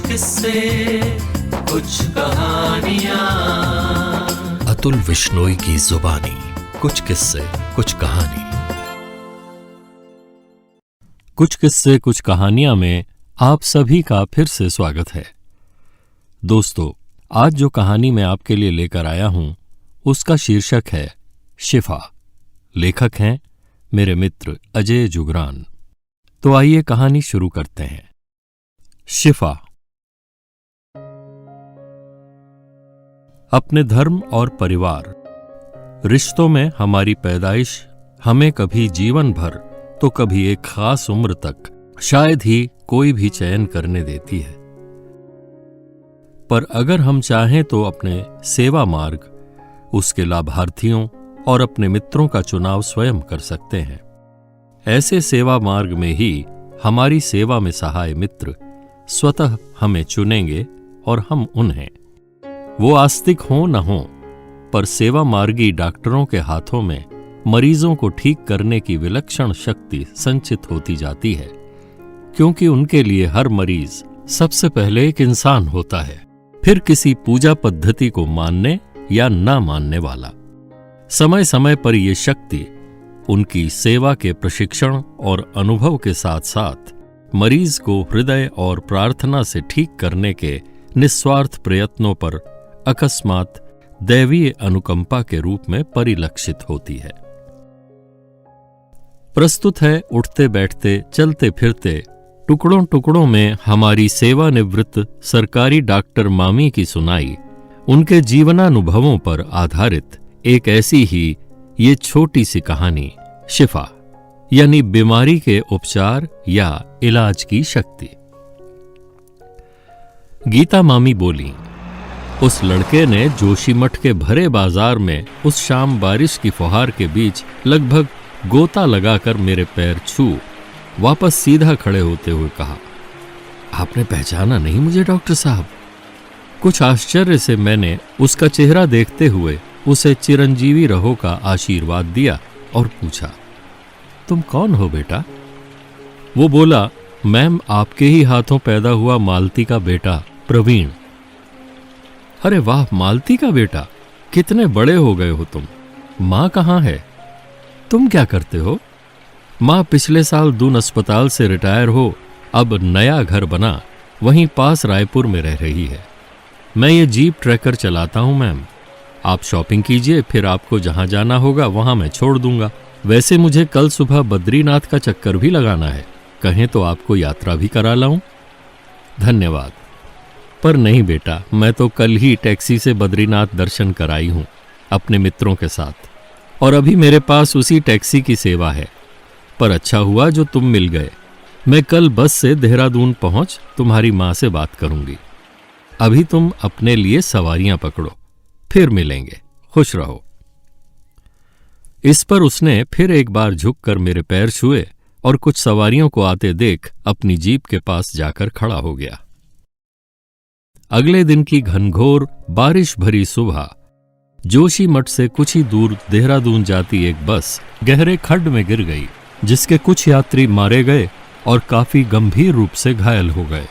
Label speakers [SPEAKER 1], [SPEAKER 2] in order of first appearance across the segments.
[SPEAKER 1] किस्से, कुछ कहानियां।
[SPEAKER 2] अतुल विश्नोई की जुबानी, कुछ किस्से कुछ कहानी। कुछ किस्से कुछ कहानियां में आप सभी का फिर से स्वागत है। दोस्तों, आज जो कहानी मैं आपके लिए लेकर आया हूं उसका शीर्षक है शिफा। लेखक हैं मेरे मित्र अजय जुगरान। तो आइए कहानी शुरू करते हैं। शिफा। अपने धर्म और परिवार, रिश्तों में हमारी पैदाइश हमें कभी जीवन भर तो कभी एक खास उम्र तक शायद ही कोई भी चयन करने देती है। पर अगर हम चाहें तो अपने सेवा मार्ग, उसके लाभार्थियों और अपने मित्रों का चुनाव स्वयं कर सकते हैं। ऐसे सेवा मार्ग में ही हमारी सेवा में सहाय मित्र स्वतः हमें चुनेंगे और हम उन्हें, वो आस्तिक हों न हों, पर सेवा मार्गी डॉक्टरों के हाथों में मरीजों को ठीक करने की विलक्षण शक्ति संचित होती जाती है, क्योंकि उनके लिए हर मरीज सबसे पहले एक इंसान होता है, फिर किसी पूजा पद्धति को मानने या ना मानने वाला। समय समय पर ये शक्ति उनकी सेवा के प्रशिक्षण और अनुभव के साथ साथ मरीज को हृदय और प्रार्थना से ठीक करने के निस्वार्थ प्रयत्नों पर अकस्मात दैवीय अनुकंपा के रूप में परिलक्षित होती है। प्रस्तुत है उठते बैठते चलते फिरते टुकड़ों टुकड़ों में हमारी सेवानिवृत्त सरकारी डॉक्टर मामी की सुनाई उनके जीवनानुभवों पर आधारित एक ऐसी ही ये छोटी सी कहानी, शिफा, यानी बीमारी के उपचार या इलाज की शक्ति। गीता मामी बोली, उस लड़के ने जोशीमठ के भरे बाजार में उस शाम बारिश की फुहार के बीच लगभग गोता लगाकर मेरे पैर छू वापस सीधा खड़े होते हुए कहा, आपने पहचाना नहीं मुझे डॉक्टर साहब? कुछ आश्चर्य से मैंने उसका चेहरा देखते हुए उसे चिरंजीवी रहो का आशीर्वाद दिया और पूछा, तुम कौन हो बेटा? वो बोला, मैम, आपके ही हाथों पैदा हुआ मालती का बेटा प्रवीण। अरे वाह, मालती का बेटा, कितने बड़े हो गए हो तुम। माँ कहाँ है? तुम क्या करते हो? माँ पिछले साल दून अस्पताल से रिटायर हो, अब नया घर बना वहीं पास रायपुर में रह रही है। मैं ये जीप ट्रैकर चलाता हूं मैम। आप शॉपिंग कीजिए, फिर आपको जहां जाना होगा वहां मैं छोड़ दूंगा। वैसे मुझे कल सुबह बद्रीनाथ का चक्कर भी लगाना है, कहें तो आपको यात्रा भी करा लाऊं? धन्यवाद, पर नहीं बेटा, मैं तो कल ही टैक्सी से बद्रीनाथ दर्शन कराई हूं अपने मित्रों के साथ, और अभी मेरे पास उसी टैक्सी की सेवा है। पर अच्छा हुआ जो तुम मिल गए। मैं कल बस से देहरादून पहुंच तुम्हारी मां से बात करूंगी। अभी तुम अपने लिए सवारियां पकड़ो, फिर मिलेंगे। खुश रहो। इस पर उसने फिर एक बार झुककर मेरे पैर छुए और कुछ सवारियों को आते देख अपनी जीप के पास जाकर खड़ा हो गया। अगले दिन की घनघोर बारिश भरी सुबह जोशीमठ से कुछ ही दूर देहरादून जाती एक बस गहरे खड्ड में गिर गई, जिसके कुछ यात्री मारे गए और काफी गंभीर रूप से घायल हो गए।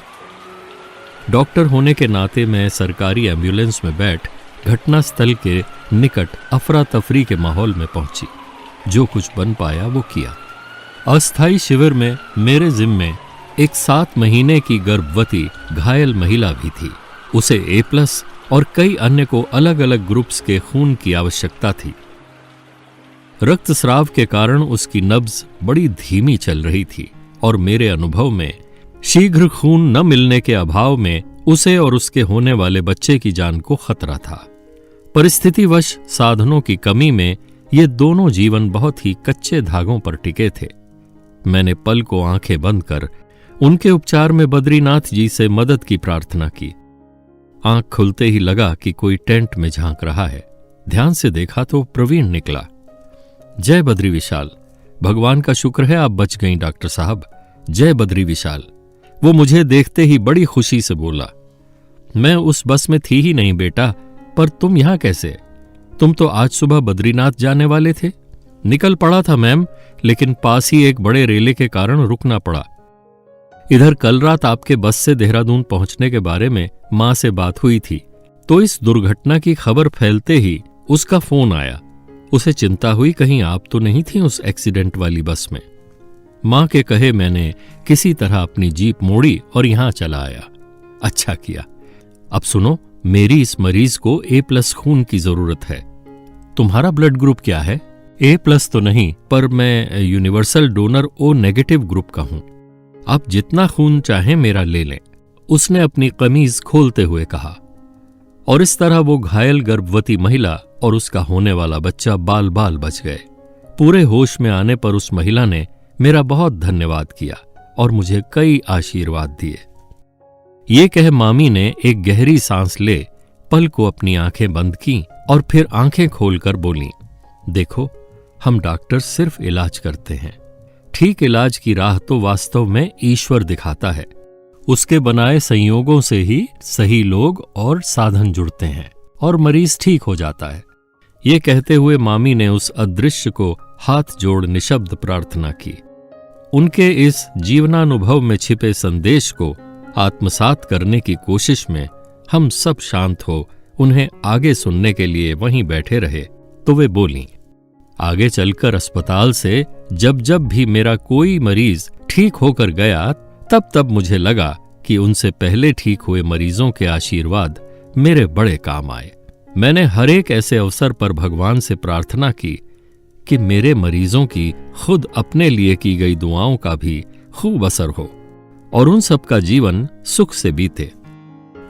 [SPEAKER 2] डॉक्टर होने के नाते मैं सरकारी एम्बुलेंस में बैठ घटनास्थल के निकट अफरा तफरी के माहौल में पहुंची। जो कुछ बन पाया वो किया। अस्थायी शिविर में मेरे जिम्मे एक 7 महीने की गर्भवती घायल महिला भी थी। उसे A+ और कई अन्य को अलग अलग ग्रुप्स के खून की आवश्यकता थी। रक्तस्राव के कारण उसकी नब्ज बड़ी धीमी चल रही थी और मेरे अनुभव में शीघ्र खून न मिलने के अभाव में उसे और उसके होने वाले बच्चे की जान को खतरा था। परिस्थितिवश साधनों की कमी में ये दोनों जीवन बहुत ही कच्चे धागों पर टिके थे। मैंने पल को आंखें बंद कर उनके उपचार में बद्रीनाथ जी से मदद की प्रार्थना की। आंख खुलते ही लगा कि कोई टेंट में झांक रहा है। ध्यान से देखा तो प्रवीण निकला। जय बद्री विशाल, भगवान का शुक्र है आप बच गईं डॉक्टर साहब। जय बद्री विशाल। वो मुझे देखते ही बड़ी खुशी से बोला, मैं उस बस में थी ही नहीं बेटा, पर तुम यहां कैसे? तुम तो आज सुबह बद्रीनाथ जाने वाले थे। निकल पड़ा था मैम, लेकिन पास ही एक बड़े रेले के कारण रुकना पड़ा। इधर कल रात आपके बस से देहरादून पहुंचने के बारे में मां से बात हुई थी, तो इस दुर्घटना की खबर फैलते ही उसका फोन आया। उसे चिंता हुई कहीं आप तो नहीं थी उस एक्सीडेंट वाली बस में। मां के कहे मैंने किसी तरह अपनी जीप मोड़ी और यहां चला आया। अच्छा किया। अब सुनो, मेरी इस मरीज को A+ खून की जरूरत है। तुम्हारा ब्लड ग्रुप क्या है? A+ तो नहीं, पर मैं यूनिवर्सल डोनर O- ग्रुप का हूं। आप जितना खून चाहें मेरा ले लें, उसने अपनी कमीज खोलते हुए कहा। और इस तरह वो घायल गर्भवती महिला और उसका होने वाला बच्चा बाल बाल बच गए। पूरे होश में आने पर उस महिला ने मेरा बहुत धन्यवाद किया और मुझे कई आशीर्वाद दिए। ये कह मामी ने एक गहरी सांस ले पल को अपनी आंखें बंद की और फिर आंखें खोलकर बोली, देखो, हम डॉक्टर सिर्फ इलाज करते हैं। ठीक इलाज की राह तो वास्तव में ईश्वर दिखाता है। उसके बनाए संयोगों से ही सही लोग और साधन जुड़ते हैं और मरीज ठीक हो जाता है। ये कहते हुए मामी ने उस अदृश्य को हाथ जोड़ निशब्द प्रार्थना की। उनके इस जीवनानुभव में छिपे संदेश को आत्मसात करने की कोशिश में हम सब शांत हो उन्हें आगे सुनने के लिए वहीं बैठे रहे तो वे बोलीं, आगे चलकर अस्पताल से जब जब भी मेरा कोई मरीज ठीक होकर गया, तब तब मुझे लगा कि उनसे पहले ठीक हुए मरीजों के आशीर्वाद मेरे बड़े काम आए। मैंने हर एक ऐसे अवसर पर भगवान से प्रार्थना की कि मेरे मरीजों की खुद अपने लिए की गई दुआओं का भी खूब असर हो और उन सब का जीवन सुख से बीते।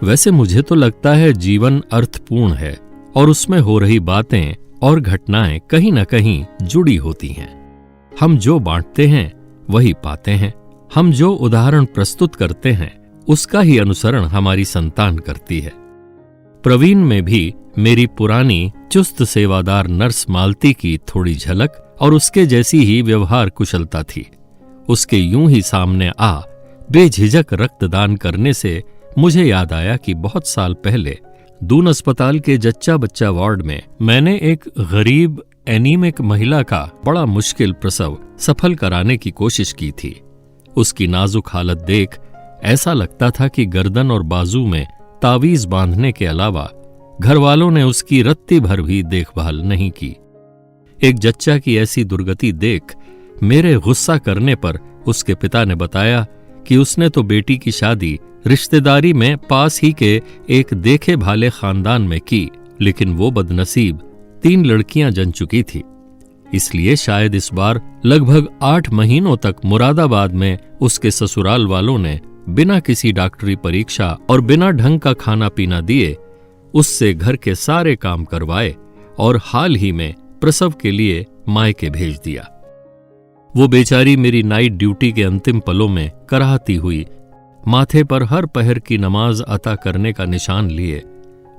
[SPEAKER 2] वैसे मुझे तो लगता है जीवन अर्थपूर्ण है और उसमें हो रही बातें और घटनाएं कहीं न कहीं जुड़ी होती हैं। हम जो बांटते हैं वही पाते हैं। हम जो उदाहरण प्रस्तुत करते हैं उसका ही अनुसरण हमारी संतान करती है। प्रवीण में भी मेरी पुरानी चुस्त सेवादार नर्स मालती की थोड़ी झलक और उसके जैसी ही व्यवहार कुशलता थी। उसके यूं ही सामने आ बेझिझक रक्तदान करने से मुझे याद आया कि बहुत साल पहले दून अस्पताल के जच्चा बच्चा वार्ड में मैंने एक गरीब एनीमिक महिला का बड़ा मुश्किल प्रसव सफल कराने की कोशिश की थी। उसकी नाजुक हालत देख ऐसा लगता था कि गर्दन और बाजू में तावीज बांधने के अलावा घरवालों ने उसकी रत्ती भर भी देखभाल नहीं की। एक जच्चा की ऐसी दुर्गति देख मेरे गुस्सा करने पर उसके पिता ने बताया कि उसने तो बेटी की शादी रिश्तेदारी में पास ही के एक देखे भाले खानदान में की, लेकिन वो बदनसीब 3 लड़कियां जन चुकी थी। इसलिए शायद इस बार लगभग 8 महीनों तक मुरादाबाद में उसके ससुराल वालों ने बिना किसी डॉक्टरी परीक्षा और बिना ढंग का खाना पीना दिए उससे घर के सारे काम करवाए और हाल ही में प्रसव के लिए मायके भेज दिया। वो बेचारी मेरी नाइट ड्यूटी के अंतिम पलों में कराहती हुई माथे पर हर पहर की नमाज अता करने का निशान लिए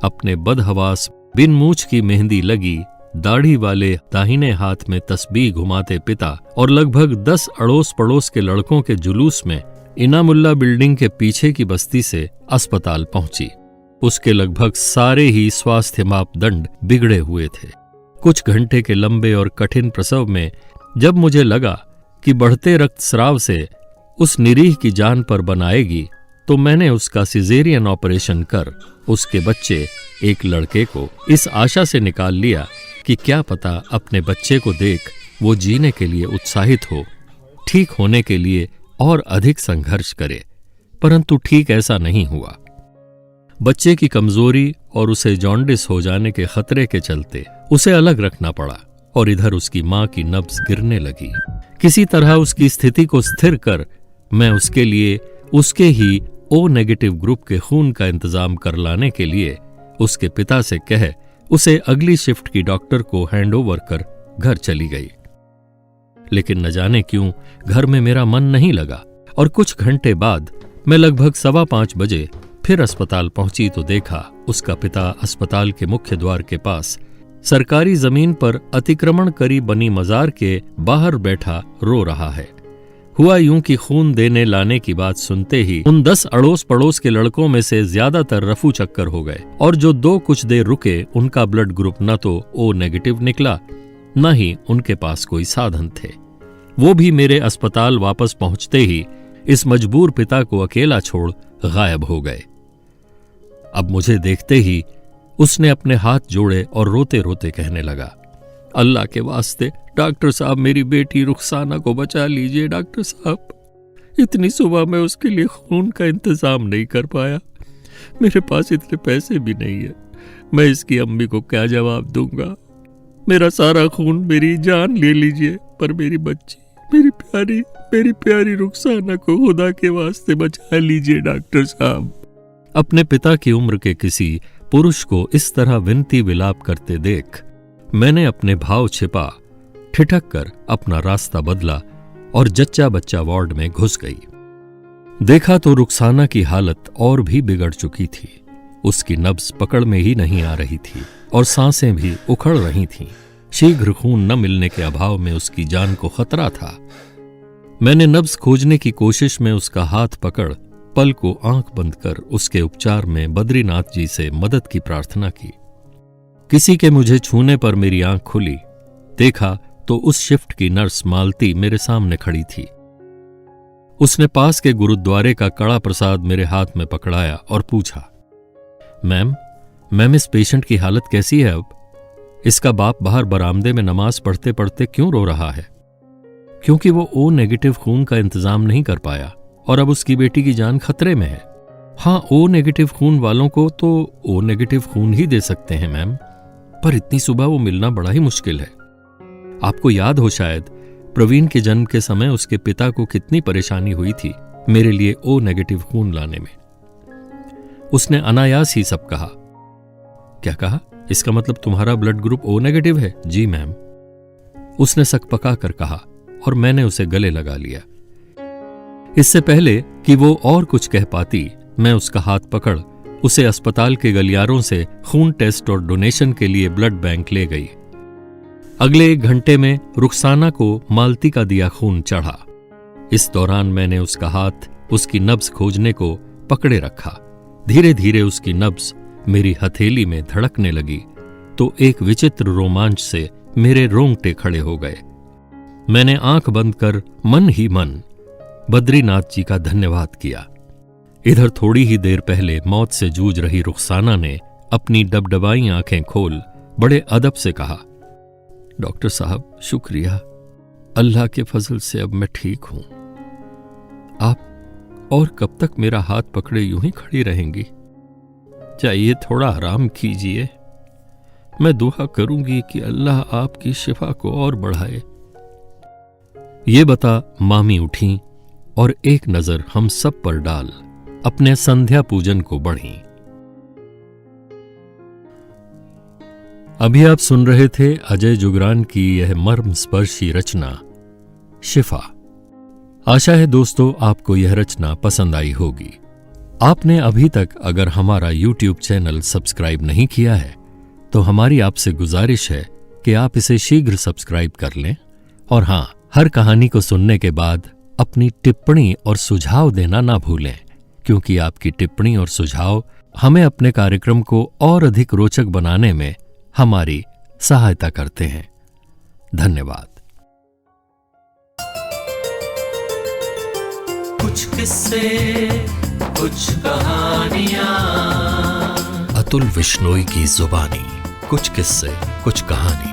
[SPEAKER 2] अपने बदहवास बिन मूछ की मेहंदी लगी दाढ़ी वाले दाहिने हाथ में तस्बीह घुमाते पिता और लगभग 10 अड़ोस पड़ोस के लड़कों के जुलूस में इनामुल्ला बिल्डिंग के पीछे की बस्ती से अस्पताल पहुंची। उसके लगभग सारे ही स्वास्थ्य मापदंड बिगड़े हुए थे। कुछ घंटे के लंबे और कठिन प्रसव में जब मुझे लगा कि बढ़ते रक्तस्राव से उस निरीह की जान पर बनाएगी, तो मैंने उसका सिजेरियन ऑपरेशन कर उसके बच्चे एक लड़के को इस आशा से निकाल लिया कि क्या पता अपने बच्चे को देख वो जीने के लिए उत्साहित हो, ठीक होने के लिए और अधिक संघर्ष करे। परंतु ठीक ऐसा नहीं हुआ। बच्चे की कमजोरी और उसे जॉन्डिस हो जाने के खतरे के चलते उसे अलग रखना पड़ा और इधर उसकी मां की नब्ज गिरने लगी। किसी तरह उसकी स्थिति को स्थिर कर मैं उसके लिए उसके ही O- ग्रुप के खून का इंतजाम कर लाने के लिए उसके पिता से कह उसे अगली शिफ्ट की डॉक्टर को हैंडओवर कर घर चली गई। लेकिन न जाने क्यों घर में मेरा मन नहीं लगा और कुछ घंटे बाद मैं लगभग 5:15 बजे फिर अस्पताल पहुंची तो देखा उसका पिता अस्पताल के मुख्य द्वार के पास सरकारी जमीन पर अतिक्रमण करी बनी मजार के बाहर बैठा रो रहा है। हुआ यूं कि खून देने लाने की बात सुनते ही उन 10 अड़ोस पड़ोस के लड़कों में से ज्यादातर रफू चक्कर हो गए और जो 2 कुछ देर रुके उनका ब्लड ग्रुप न तो O- निकला न ही उनके पास कोई साधन थे। वो भी मेरे अस्पताल वापस पहुंचते ही इस मजबूर पिता को अकेला छोड़ गायब हो गए। अब मुझे देखते ही उसने अपने हाथ जोड़े और रोते रोते कहने लगा, अल्लाह के वास्ते डॉक्टर साहब, मेरी बेटी रुखसाना को बचा लीजिए डॉक्टर साहब। इतनी सुबह में उसके लिए खून का इंतजाम नहीं कर पाया। मेरे पास इतने पैसे भी नहीं है। मैं इसकी अम्मी को क्या जवाब दूंगा? मेरा सारा खून, मेरी जान ले लीजिए, पर मेरी बच्ची, मेरी प्यारी रुखसाना को खुदा के वास्ते बचा लीजिए डॉक्टर साहब। अपने पिता की उम्र के किसी पुरुष को इस तरह विनती विलाप करते देख मैंने अपने भाव छिपा ठिठक कर अपना रास्ता बदला और जच्चा बच्चा वार्ड में घुस गई। देखा तो रुखसाना की हालत और भी बिगड़ चुकी थी। उसकी नब्ज पकड़ में ही नहीं आ रही थी और सांसें भी उखड़ रही थीं। शीघ्र खून न मिलने के अभाव में उसकी जान को खतरा था। मैंने नब्ज खोजने की कोशिश में उसका हाथ पकड़ पल को आंख बंद कर उसके उपचार में बद्रीनाथ जी से मदद की प्रार्थना की। किसी के मुझे छूने पर मेरी आंख खुली। देखा तो उस शिफ्ट की नर्स मालती मेरे सामने खड़ी थी। उसने पास के गुरुद्वारे का कड़ा प्रसाद मेरे हाथ में पकड़ाया और पूछा, मैम इस पेशेंट की हालत कैसी है अब? इसका बाप बाहर बरामदे में नमाज पढ़ते पढ़ते क्यों रो रहा है? क्योंकि वो ओ नेगेटिव खून का इंतजाम नहीं कर पाया और अब उसकी बेटी की जान खतरे में है। हाँ, ओ नेगेटिव खून वालों को तो ओ नेगेटिव खून ही दे सकते हैं मैम, पर इतनी सुबह वो मिलना बड़ा ही मुश्किल है। आपको याद हो शायद प्रवीण के जन्म के समय उसके पिता को कितनी परेशानी हुई थी मेरे लिए ओ नेगेटिव खून लाने में। उसने अनायास ही सब कहा। क्या कहा? इसका मतलब तुम्हारा ब्लड ग्रुप ओ नेगेटिव है? जी मैम, उसने सकपका कर कहा और मैंने उसे गले लगा लिया। इससे पहले कि वो और कुछ कह पाती, मैं उसका हाथ पकड़ उसे अस्पताल के गलियारों से खून टेस्ट और डोनेशन के लिए ब्लड बैंक ले गई। अगले 1 घंटे में रुखसाना को मालती का दिया खून चढ़ा। इस दौरान मैंने उसका हाथ उसकी नब्ज खोजने को पकड़े रखा। धीरे धीरे उसकी नब्ज मेरी हथेली में धड़कने लगी तो एक विचित्र रोमांच से मेरे रोंगटे खड़े हो गए। मैंने आंख बंद कर मन ही मन बद्रीनाथ जी का धन्यवाद किया। इधर थोड़ी ही देर पहले मौत से जूझ रही रुखसाना ने अपनी डबडबाई आंखें खोल बड़े अदब से कहा, डॉक्टर साहब शुक्रिया, अल्लाह के फजल से अब मैं ठीक हूं। आप और कब तक मेरा हाथ पकड़े यूं ही खड़ी रहेंगी? चाहिए थोड़ा आराम कीजिए। मैं दुआ करूंगी कि अल्लाह आपकी शिफा को और बढ़ाए। ये बता मामी उठी और एक नजर हम सब पर डाल अपने संध्या पूजन को बढ़ी। अभी आप सुन रहे थे अजय जुगरान की यह मर्म स्पर्शी रचना शिफा। आशा है दोस्तों आपको यह रचना पसंद आई होगी। आपने अभी तक अगर हमारा YouTube चैनल सब्सक्राइब नहीं किया है तो हमारी आपसे गुजारिश है कि आप इसे शीघ्र सब्सक्राइब कर लें। और हां, हर कहानी को सुनने के बाद अपनी टिप्पणी और सुझाव देना ना भूलें, क्योंकि आपकी टिप्पणी और सुझाव हमें अपने कार्यक्रम को और अधिक रोचक बनाने में हमारी सहायता करते हैं। धन्यवाद।
[SPEAKER 1] कुछ किस्से, कुछ कहानियां,
[SPEAKER 2] अतुल विश्नोई की जुबानी। कुछ किस्से, कुछ कहानी।